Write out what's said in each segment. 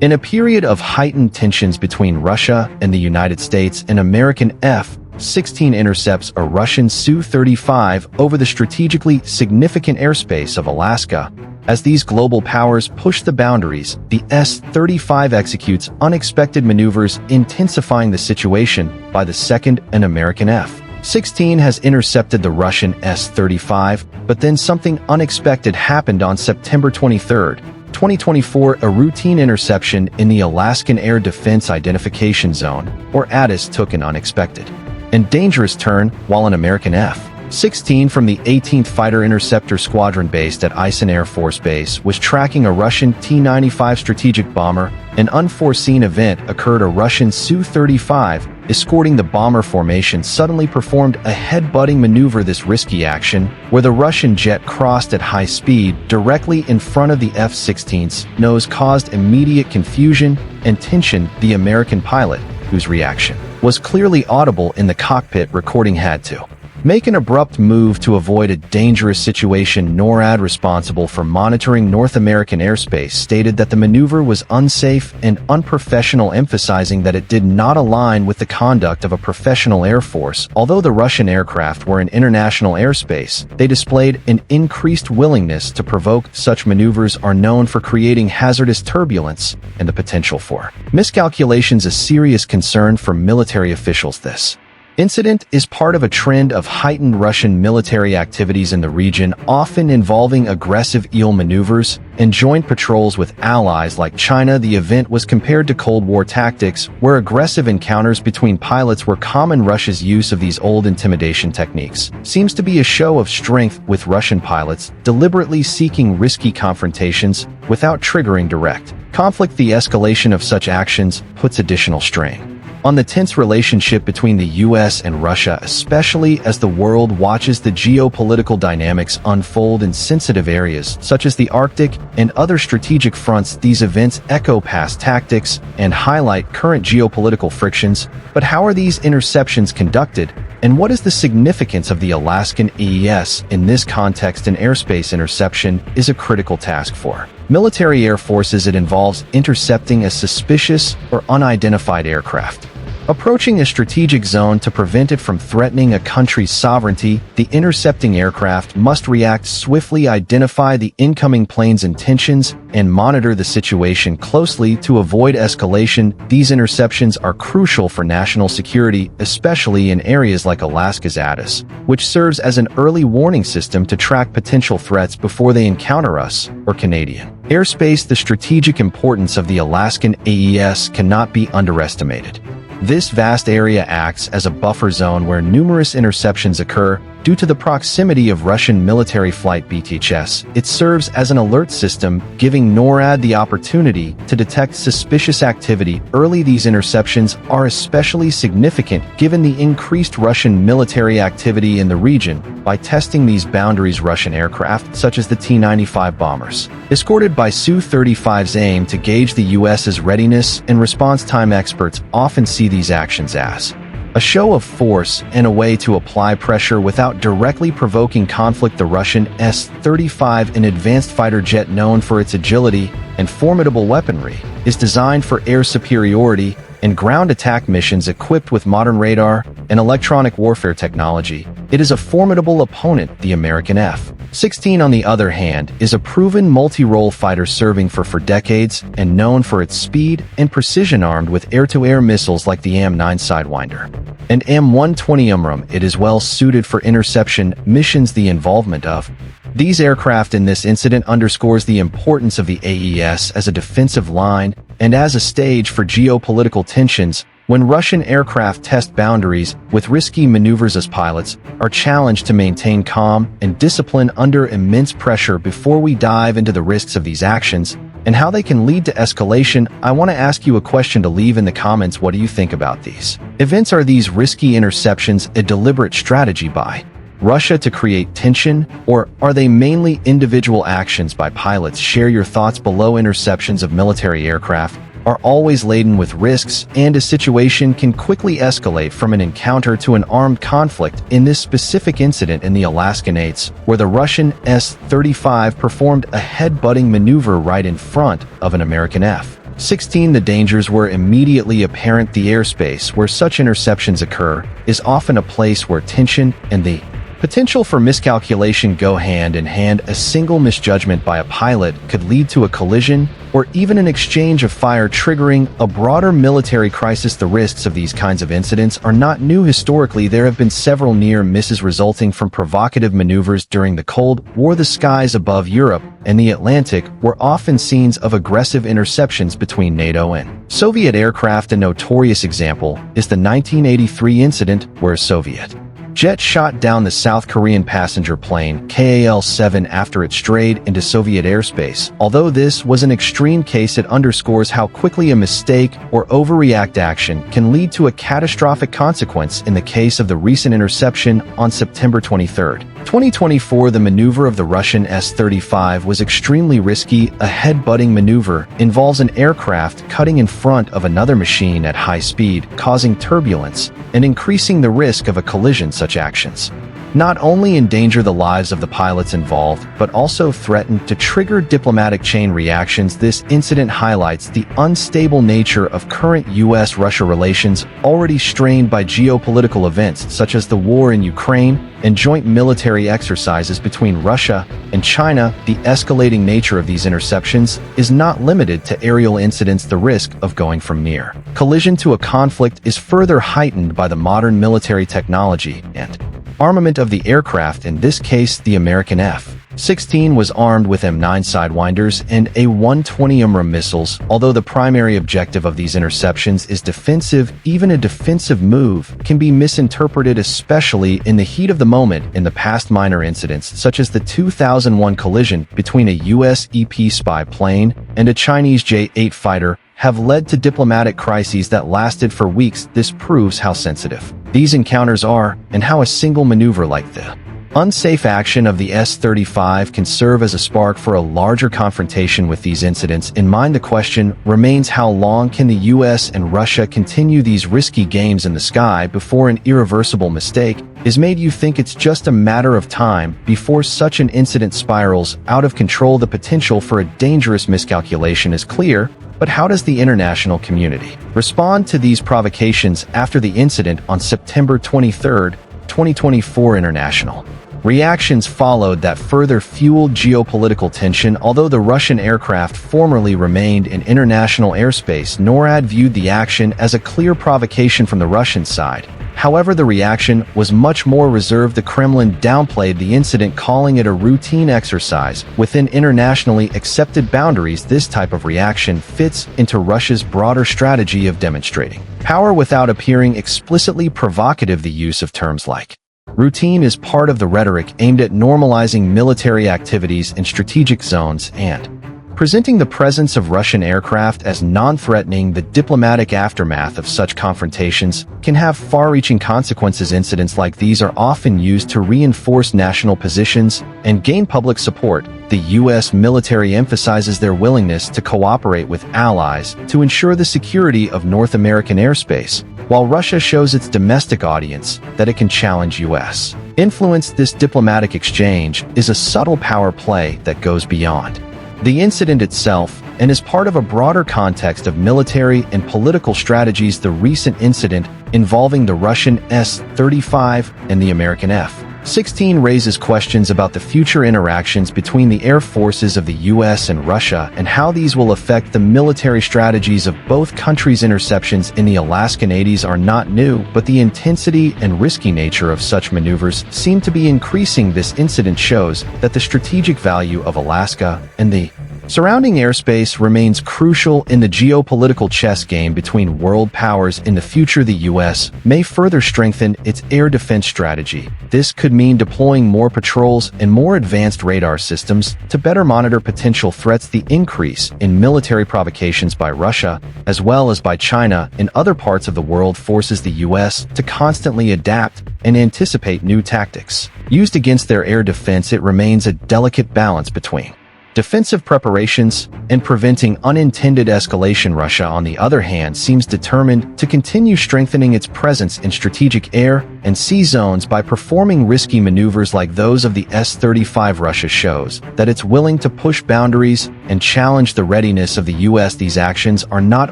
In a period of heightened tensions between Russia and the United States, an American F-16 intercepts a Russian Su-35 over the strategically significant airspace of Alaska. As these global powers push the boundaries, the S-35 executes unexpected maneuvers, intensifying the situation. By the second, an American F-16 has intercepted the Russian S-35, but then something unexpected happened on September 23, 2024. A routine interception in the Alaskan Air Defense Identification Zone, or ADIZ, took an unexpected and dangerous turn while an American F-16 from the 18th Fighter Interceptor Squadron based at Eielson Air Force Base was tracking a Russian T-95 strategic bomber. An unforeseen event occurred. A Russian Su-35, escorting the bomber formation, suddenly performed a headbutting maneuver. This risky action, where the Russian jet crossed at high speed directly in front of the F-16's nose, caused immediate confusion and tension. The American pilot, whose reaction was clearly audible in the cockpit recording, had to make an abrupt move to avoid a dangerous situation. NORAD, responsible for monitoring North American airspace, stated that the maneuver was unsafe and unprofessional, emphasizing that it did not align with the conduct of a professional air force. Although the Russian aircraft were in international airspace, they displayed an increased willingness to provoke. Such maneuvers are known for creating hazardous turbulence and the potential for miscalculations, a serious concern for military officials. This incident is part of a trend of heightened Russian military activities in the region, often involving aggressive eel maneuvers and joint patrols with allies like China. The event was compared to Cold War tactics, where aggressive encounters between pilots were common. Russia's use of these old intimidation techniques seems to be a show of strength, with Russian pilots deliberately seeking risky confrontations without triggering direct conflict. The escalation of such actions puts additional strain on the tense relationship between the U.S. and Russia, especially as the world watches the geopolitical dynamics unfold in sensitive areas such as the Arctic and other strategic fronts. These events echo past tactics and highlight current geopolitical frictions. But how are these interceptions conducted, and what is the significance of the Alaskan AES in this context? An airspace interception is a critical task for military air forces. It involves intercepting a suspicious or unidentified aircraft approaching a strategic zone to prevent it from threatening a country's sovereignty. The intercepting aircraft must react swiftly, identify the incoming plane's intentions, and monitor the situation closely to avoid escalation. These interceptions are crucial for national security, especially in areas like Alaska's ADIZ, which serves as an early warning system to track potential threats before they encounter us or Canadian airspace. The strategic importance of the Alaskan AES cannot be underestimated. This vast area acts as a buffer zone where numerous interceptions occur. Due to the proximity of Russian military flight BTHS, it serves as an alert system, giving NORAD the opportunity to detect suspicious activity early. These interceptions are especially significant given the increased Russian military activity in the region. By testing these boundaries, Russian aircraft, such as the T-95 bombers, escorted by Su-35s, aim to gauge the U.S.'s readiness and response time. Experts often see these actions as a show of force and a way to apply pressure without directly provoking conflict. The Russian S-35, an advanced fighter jet known for its agility and formidable weaponry, is designed for air superiority and ground attack missions. Equipped with modern radar and electronic warfare technology, it is a formidable opponent. The American F-16, on the other hand, is a proven multi-role fighter serving for decades and known for its speed and precision. Armed with air-to-air missiles like the AM-9 Sidewinder and AM-120 UMRAM, it is well suited for interception missions. The involvement of these aircraft in this incident underscores the importance of the AES as a defensive line and as a stage for geopolitical tensions. When Russian aircraft test boundaries with risky maneuvers, as pilots are challenged to maintain calm and discipline under immense pressure. Before we dive into the risks of these actions and how they can lead to escalation, I want to ask you a question to leave in the comments. What do you think about these events? Are these risky interceptions a deliberate strategy by Russia to create tension, or are they mainly individual actions by pilots? Share your thoughts below. Interceptions of military aircraft are always laden with risks, and a situation can quickly escalate from an encounter to an armed conflict. In this specific incident in the Alaskan ADIZ, where the Russian S-35 performed a headbutting maneuver right in front of an American F-16 F-16. The dangers were immediately apparent. The airspace where such interceptions occur is often a place where tension and the potential for miscalculation go hand in hand. A single misjudgment by a pilot could lead to a collision or even an exchange of fire, triggering a broader military crisis. The risks of these kinds of incidents are not new. Historically, there have been several near misses resulting from provocative maneuvers during the Cold War. The skies above Europe and the Atlantic were often scenes of aggressive interceptions between NATO and Soviet aircraft. A notorious example is the 1983 incident where a Soviet jet shot down the South Korean passenger plane KAL-7 after it strayed into Soviet airspace. Although this was an extreme case, it underscores how quickly a mistake or overreact action can lead to a catastrophic consequence. In the case of the recent interception on September 23, 2024, the maneuver of the Russian Su-35 was extremely risky. A headbutting maneuver involves an aircraft cutting in front of another machine at high speed, causing turbulence and increasing the risk of a collision. Such actions not only endanger the lives of the pilots involved, but also threaten to trigger diplomatic chain reactions. This incident highlights the unstable nature of current U.S.-Russia relations, already strained by geopolitical events such as the war in Ukraine and joint military exercises between Russia and China. The escalating nature of these interceptions is not limited to aerial incidents. The risk of going from mere collision to a conflict is further heightened by the modern military technology and armament of the aircraft. In this case, the American F-16 was armed with M9 Sidewinders and A-120 AMRAAM missiles. Although the primary objective of these interceptions is defensive, even a defensive move can be misinterpreted, especially in the heat of the moment. In the past, minor incidents such as the 2001 collision between a U.S. EP spy plane and a Chinese J-8 fighter have led to diplomatic crises that lasted for weeks. This proves how sensitive these encounters are and how a single maneuver like the unsafe action of the Su-35 can serve as a spark for a larger confrontation. With these incidents in mind, the question remains: how long can the U.S. and Russia continue these risky games in the sky before an irreversible mistake is made? You think it's just a matter of time before such an incident spirals out of control? The potential for a dangerous miscalculation is clear, but how does the international community respond to these provocations? After the incident on September 23, 2024, international reactions followed that further fueled geopolitical tension. Although the Russian aircraft formerly remained in international airspace, NORAD viewed the action as a clear provocation from the Russian side. However, the reaction was much more reserved. The Kremlin downplayed the incident, calling it a routine exercise within internationally accepted boundaries. This type of reaction fits into Russia's broader strategy of demonstrating power without appearing explicitly provocative. The use of terms like routine is part of the rhetoric aimed at normalizing military activities in strategic zones and presenting the presence of Russian aircraft as non-threatening. The diplomatic aftermath of such confrontations can have far-reaching consequences. Incidents like these are often used to reinforce national positions and gain public support. The U.S. military emphasizes their willingness to cooperate with allies to ensure the security of North American airspace, while Russia shows its domestic audience that it can challenge U.S. influence. This diplomatic exchange is a subtle power play that goes beyond the incident itself and is part of a broader context of military and political strategies. The recent incident involving the Russian Su-35 and the American F-16 raises questions about the future interactions between the air forces of the U.S. and Russia and how these will affect the military strategies of both countries. Interceptions in the Alaskan ADIZ are not new, but the intensity and risky nature of such maneuvers seem to be increasing. This incident shows that the strategic value of Alaska and the surrounding airspace remains crucial in the geopolitical chess game between world powers. In the future, the U.S. may further strengthen its air defense strategy. This could mean deploying more patrols and more advanced radar systems to better monitor potential threats. The increase in military provocations by Russia, as well as by China in other parts of the world, forces the U.S. to constantly adapt and anticipate new tactics used against their air defense. It remains a delicate balance between defensive preparations, and preventing unintended escalation. Russia, on the other hand, seems determined to continue strengthening its presence in strategic air and sea zones by performing risky maneuvers like those of the S-35. Russia shows that it's willing to push boundaries and challenge the readiness of the U.S. These actions are not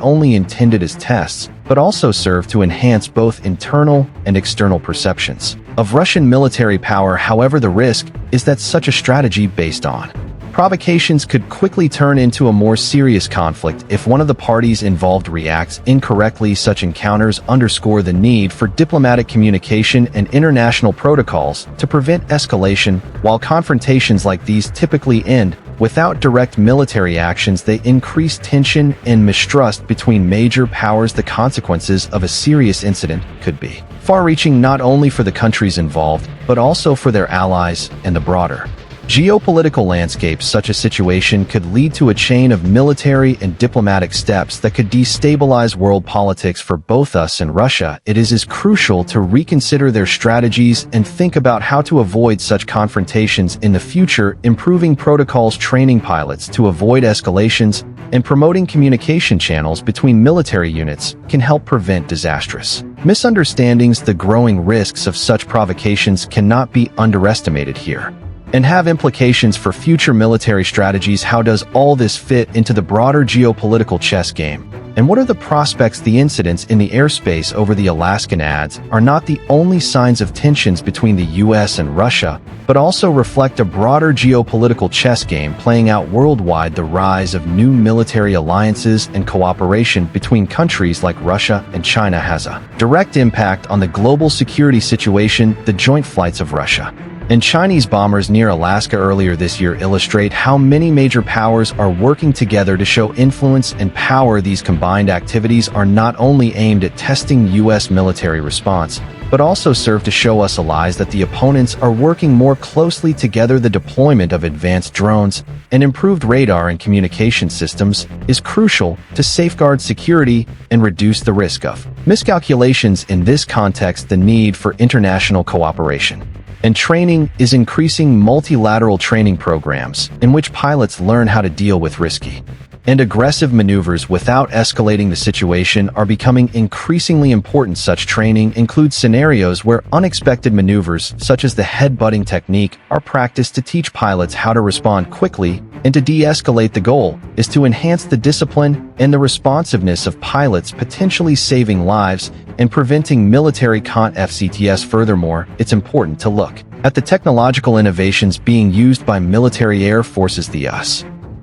only intended as tests, but also serve to enhance both internal and external perceptions of Russian military power. However, the risk is that such a strategy based on provocations could quickly turn into a more serious conflict if one of the parties involved reacts incorrectly. Such encounters underscore the need for diplomatic communication and international protocols to prevent escalation. While confrontations like these typically end without direct military actions, they increase tension and mistrust between major powers. The consequences of a serious incident could be far-reaching, not only for the countries involved, but also for their allies and the broader geopolitical landscape. Such a situation could lead to a chain of military and diplomatic steps that could destabilize world politics. For both us and Russia, it is crucial to reconsider their strategies and think about how to avoid such confrontations in the future. Improving protocols, training pilots to avoid escalations, and promoting communication channels between military units can help prevent disastrous misunderstandings. The growing risks of such provocations cannot be underestimated here and have implications for future military strategies. How does all this fit into the broader geopolitical chess game? And what are the prospects? The incidents in the airspace over the Alaskan ADIZ are not the only signs of tensions between the US and Russia, but also reflect a broader geopolitical chess game playing out worldwide. The rise of new military alliances and cooperation between countries like Russia and China has a direct impact on the global security situation. The joint flights of Russia and Chinese bombers near Alaska earlier this year illustrate how many major powers are working together to show influence and power. These combined activities are not only aimed at testing U.S. military response, but also serve to show us allies that the opponents are working more closely together. The deployment of advanced drones and improved radar and communication systems is crucial to safeguard security and reduce the risk of miscalculations. In this context, the need for international cooperation and training is increasing. Multilateral training programs in which pilots learn how to deal with risky and aggressive maneuvers without escalating the situation are becoming increasingly important. Such training includes scenarios where unexpected maneuvers, such as the headbutting technique, are practiced to teach pilots how to respond quickly and to de-escalate. The goal is to enhance the discipline and the responsiveness of pilots, potentially saving lives and preventing military F-16s. Furthermore, it's important to look at the technological innovations being used by military air forces. The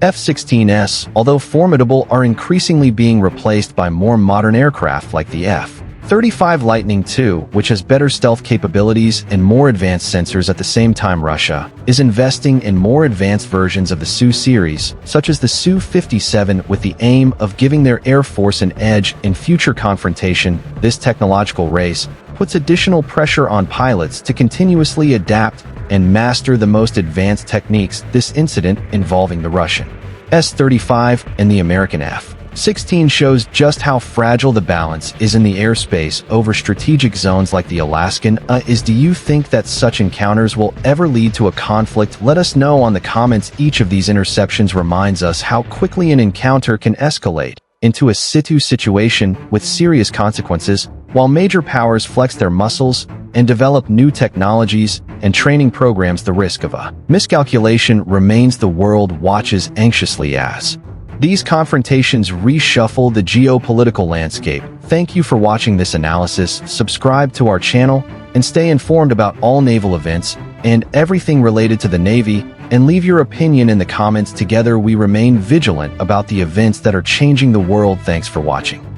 F-16s, although formidable, are increasingly being replaced by more modern aircraft like the F-35 Lightning II, which has better stealth capabilities and more advanced sensors. At the same time, Russia is investing in more advanced versions of the Su series, such as the Su-37, with the aim of giving their air force an edge in future confrontation. This technological race puts additional pressure on pilots to continuously adapt and master the most advanced techniques. This incident involving the Russian S-35 and the American F-16 shows just how fragile the balance is in the airspace over strategic zones like the Alaskan ADIZ. Do you think that such encounters will ever lead to a conflict? Let us know on the comments. Each of these interceptions reminds us how quickly an encounter can escalate into a situ situation with serious consequences. While major powers flex their muscles and develop new technologies and training programs, the risk of a miscalculation remains. The world watches anxiously as these confrontations reshuffle the geopolitical landscape. Thank you for watching this analysis. Subscribe to our channel and stay informed about all naval events and everything related to the Navy, and leave your opinion in the comments. Together we remain vigilant about the events that are changing the world. Thanks for watching.